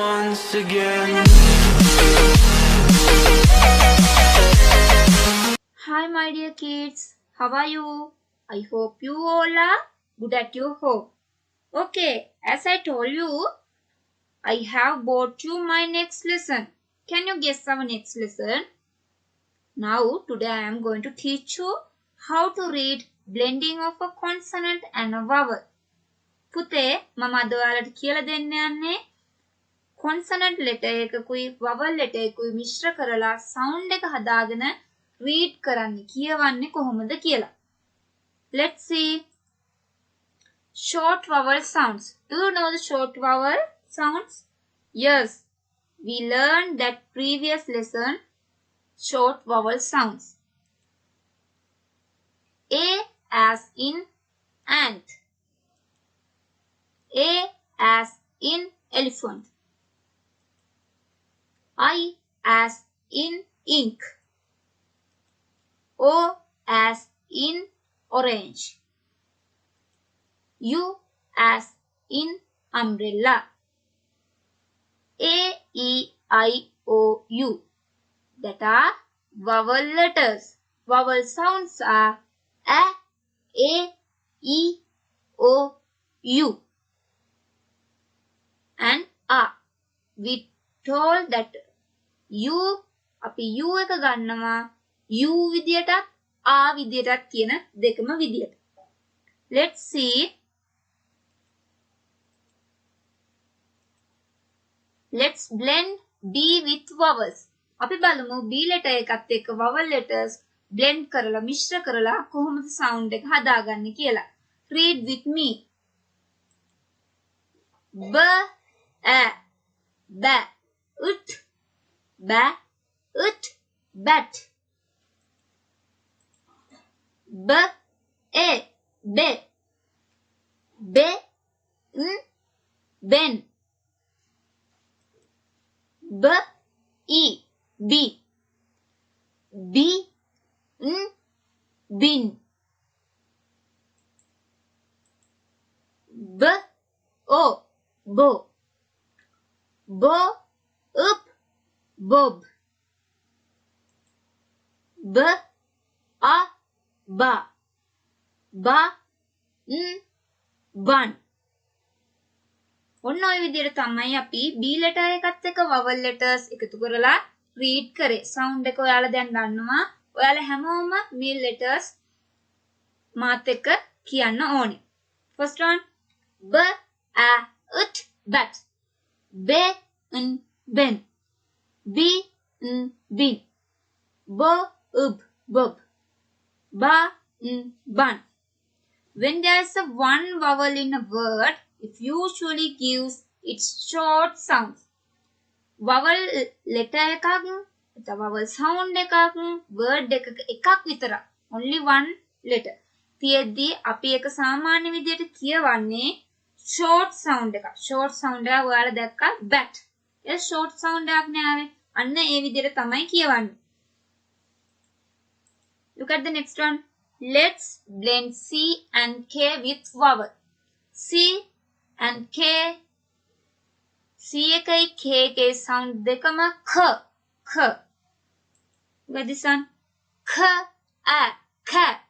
once again. Hi my dear kids, how are you? I hope you all are good at your home. Okay, as I told you, I have brought you my next lesson. Can you guess our next lesson? Now today I am going to teach you how to read blending of a consonant and a vowel. පුතේ මම අද ඔයාලට කියලා දෙන්න යන්නේ consonant letter එකකුයි vowel letter එකකුයි මිශ්‍ර කරලා sound එක හදාගෙන read කරන්නේ කියවන්නේ කොහොමද කියලා. Let's see. Short vowel sounds. Do you know the short vowel sounds? Yes, we learned that previous lesson. Short vowel sounds. A as in ant. A as in elephant. I as in ink. O as in orange. U as in umbrella. A, E, I, O, U. That are vowel letters. Vowel sounds are A, E, O, U. And A. We told that U, අපි U එක ගන්නවා U විදියටත් A විදියටත් කියන දෙකම විදියට. Let's see. Let's blend B with vowels. අපි බලමු B letter එකත් එක්ක vowel letters blend කරලා මිශ්‍ර කරලා කොහොමද sound එක හදාගන්නේ කියලා. Read with me. B, A, ba, ut, ba, ut, bat. B, A, be, be, n, ben. B, E, B, B, n, bin. B, O, bo, bo, up, bob. B, A, ba, ba, n, bun. ඔන්න ඔය විදිහට තමයි අපි B letter එකත් එක්ක vowel letters එකතු කරලා read කරේ. sound එක ඔයාලා දැන් දන්නවා. ඔයාලා හැමෝම මේ letters මාත් එක්ක කියන්න ඕනේ. First one. B, A, ut, bat. B, n, ben. B, n, bin. Bo, ub, bob. Ba, n, bun. When there is a one vowel in a word, it usually gives its short sounds. Vowel letter එකක්, vowel sound එකක්, word එකක් විතර. Only one letter. තියෙද්දි අපි එක සාමාන්‍ය විදියට කියවන්නේ short sound එකක්. short sound එක ඔයාලා දැක්කා bat. ඒ short sound එකක් නේ. අන්න ඒ විදියට තමයි කියවන්නේ. Look at the next one. Let's blend C and K with vowel. C and K. C එකයි K එකේ sound දෙකම ख. Look at this one. K, A, cat.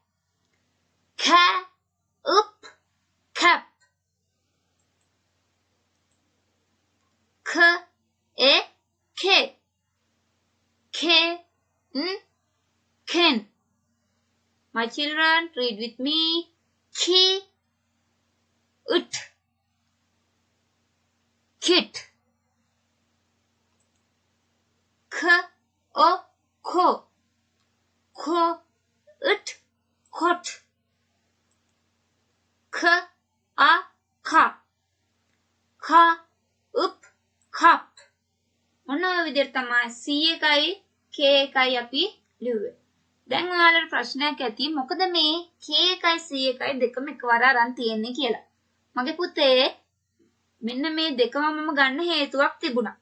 Ka, up, cap. K, A, K. K, N, ken. My children, read with me. Ki, ut, kit. K, O, ko. Ko, ut, kot. K, A, ka. Ka, up, cup. ඔන්න ඔය විදිහට තමයි C එකයි K එකයි අපි ලිව්වේ. දැන් ඔයාලට ප්‍රශ්නයක් ඇති මොකද මේ K එකයි C එකයි දෙකම එකවර අරන් තියෙන්නේ කියලා. මගේ පුතේ මෙන්න මේ දෙකම මම ගන්න හේතුවක් තිබුණා.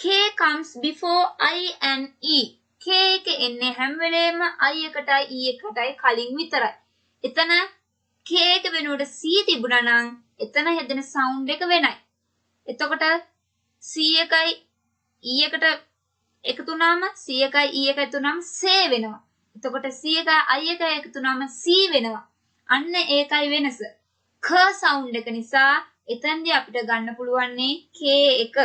K comes before I and E. K එක එන්නේ හැම වෙලේම I එකටයි E එකටයි කලින් විතරයි. එතන K එක වෙනුවට C තිබුණා නම් එතන හැදෙන sound එක වෙනයි. එතකොට C එකයි E එකට එකතු වුණාම C එකයි E එකයි එකතු වුණාම C වෙනවා. එතකොට C එකයි I එකයි එකතු වුණාම C වෙනවා. අන්න ඒකයි වෙනස. ක සවුන්ඩ් එක නිසා එතනදී අපිට ගන්න පුළුවන්නේ K එක.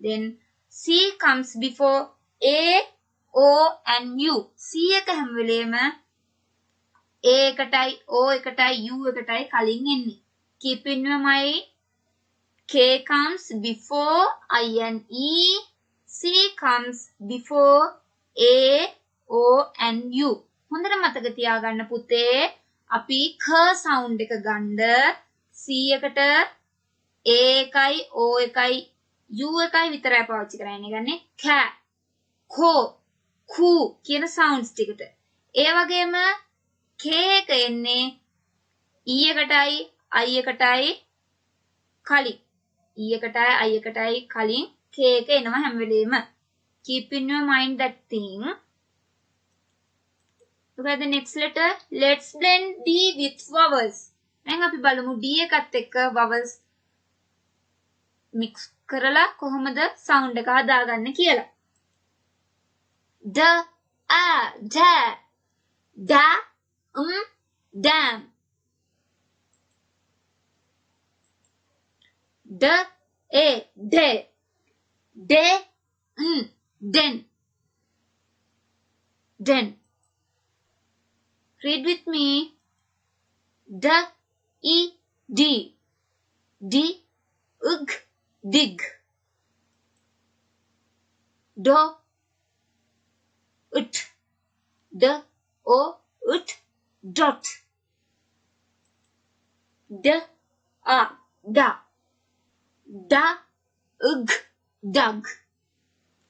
Then C comes before A, O and U. C එක හැම වෙලේම A එකටයි O එකටයි U එකටයි කලින් එන්නේ. Keep in your mind, K comes before I and E. C comes before A, O and U. හොඳට මතක තියාගන්න පුතේ අපි ක සවුන්ඩ් එක ගන්න C එකට A එකයි O එකයි U එකයි විතරයි පාවිච්චි කරන්නේ ගන්නේ කෑ කෝ කූ කියන සවුන්ඩ්ස් ටිකට. ඒ වගේම K එක එන්නේ E එකටයි I එකටයි කලින්. E එකටයි I එකටයි කලින් K එක එනවා හැම වෙලේම. Keep in your mind that thing. Look at the next letter. Let's blend D with vowels. දැන් අපි බලමු D එකත් එක්ක vowels mix කරලා කොහොමද sound එක හදාගන්නේ කියලා. D, A, da, da, dam. D, A, de, de, den, den. Read with me. D, E, D, D, ug, dig. Do, ut, d, o, ut, dot. D, a, da, da, ug, dug.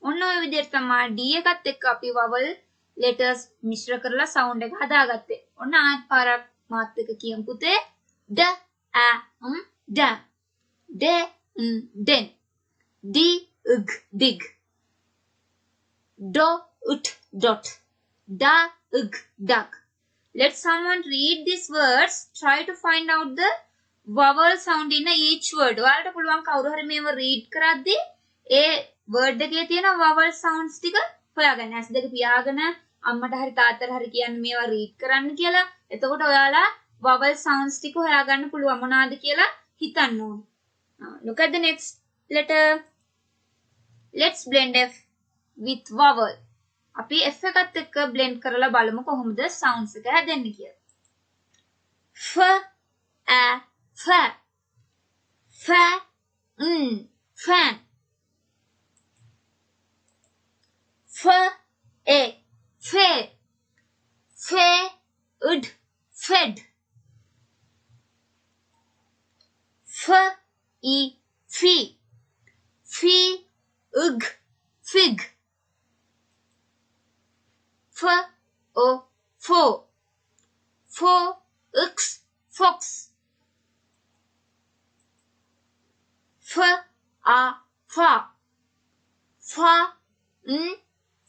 ඔන්න ඔය විදිහට තමයි D එකත් එක්ක අපි vowel letters මිශ්‍ර කරලා sound එක හදාගත්තේ. ඔන්න ආයෙත් පාරක් මාත් එක්ක කියමු පුතේ. D, a, da, de, den, d, ug, dig, do, ut, dot, da, ug, dug. Let someone read these words. Try to find out the vowel sound in each word. ඔයාලට පුළුවන් කවුරු හරි මේව read කරද්දී ඒ word එකේ තියෙන vowel sounds ටික හොයාගන්න. ඇස් දෙක පියාගෙන අම්මට හරි තාත්තට හරි කියන්නේ මේවා read කරන්න කියලා. එතකොට ඔයාලා vowel sounds ටික හොයාගන්න පුළුවන් මොනවාද කියලා හිතන්න ඕන. Look at the next letter. Let's blend F with vowel. අපි F එකත් එක්ක blend කරලා බලමු කොහොමද sounds එක හැදෙන්නේ කියලා. F, a, fa, fa, fan. F, a, fe, fe, ud, fed. F, e, fi, fi, ug, fig. F, o, fo, fo, ux, fox. F, a, fa, fa,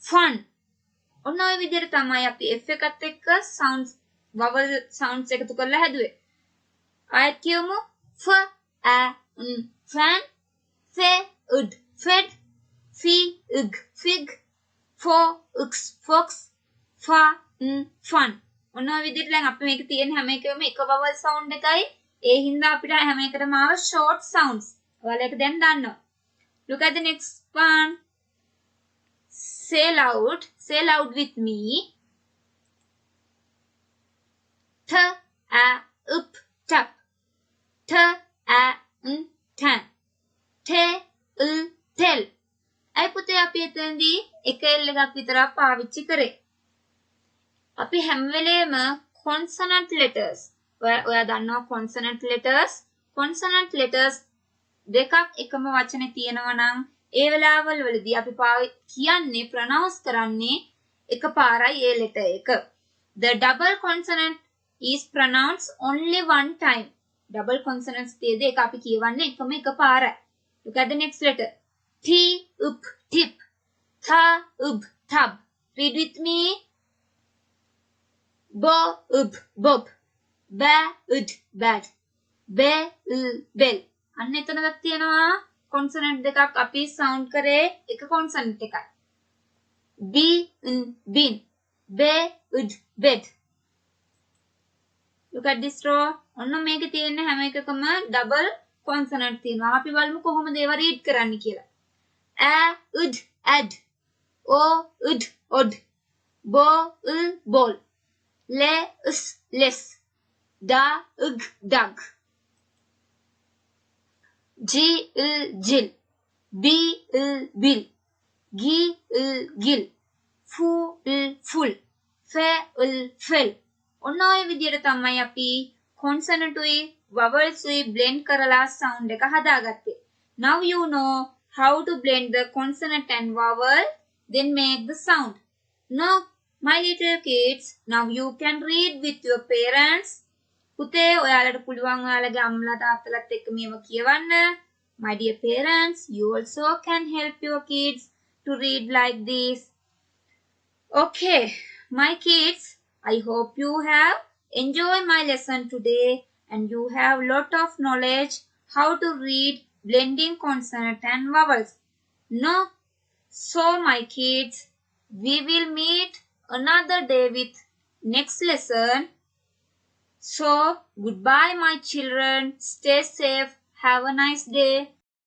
fun. ඔන්න ඔය විදිහට තමයි අපි F එකත් එක්ක sounds vowel sounds එකතු කරලා හැදුවේ. ආයෙත් කියමු. F, a, fan, fe, ud, fed, fi, ug, fig, fo, ux, fox, fa, fun. ඔන්න ඔය විදිහට දැන් අපි මේක තියෙන හැම එකම එක vowel sound එකයි. ඒ හින්දා අපිට හැම එකටම ආව short sounds. ඔයාලා ඒක දැන් දන්නවා. Look at the next one. Say loud with me. T, a, up, tap. T, a, tan. Te, tell. අයි පුතේ අපි එතනදී එක L එකක් විතරක් පාවිච්චි කරේ. අපි හැම වෙලේම consonant letters. ඔයා දන්නවා consonant letters දෙකක් එකම වචනේ තියෙනවා නම් ඒ වෙලාවල් වලදී අපි කියන්නේ pronounce කරන්නේ එකපාරයි ඒ letter එක. The double consonant is pronounced only one time. Double consonants තියදී ඒක අපි කියවන්නේ එකම එකපාරයි. Look at the next letter. T, up, tip. Tha, ub, tab. Read with me. Bo, ub, bob. Ba, ud, bad. Be, bell. අන්න එතනක් තියෙනවා කොන්සනන්ට් දෙකක් අපි sound කරේ එක කොන්සනන්ට් එකයි. B in bin, bed bed. Look at this row. ඔන්න මේකේ තියෙන හැම එකකම ඩබල් කොන්සනන්ට් තියෙනවා. අපි බලමු කොහොමද ඒවා රීඩ් කරන්න කියලා. a ad, o odd, bo ball, le less, da dug, g jill, b bill, gi gill, fu full, fe fell. ඔන්න ඔය විදිහට තමයි අපි consonant උයි vowels උයි blend කරලා sound එක හදාගත්තේ. Now you know how to blend the consonant and vowel, then make the sound. Now, my little kids, now you can read with your parents. පුතේ ඔයාලට පුළුවන් ඔයාලගේ අම්මලා තාත්තලාත් එක්ක මේව කියවන්න. My dear parents, you also can help your kids to read like this. Okay, my kids, I hope you have enjoyed my lesson today and you have lot of knowledge how to read blending consonant and vowels. No? So my kids, we will meet another day with next lesson. So goodbye my children. Stay safe. Have a nice day.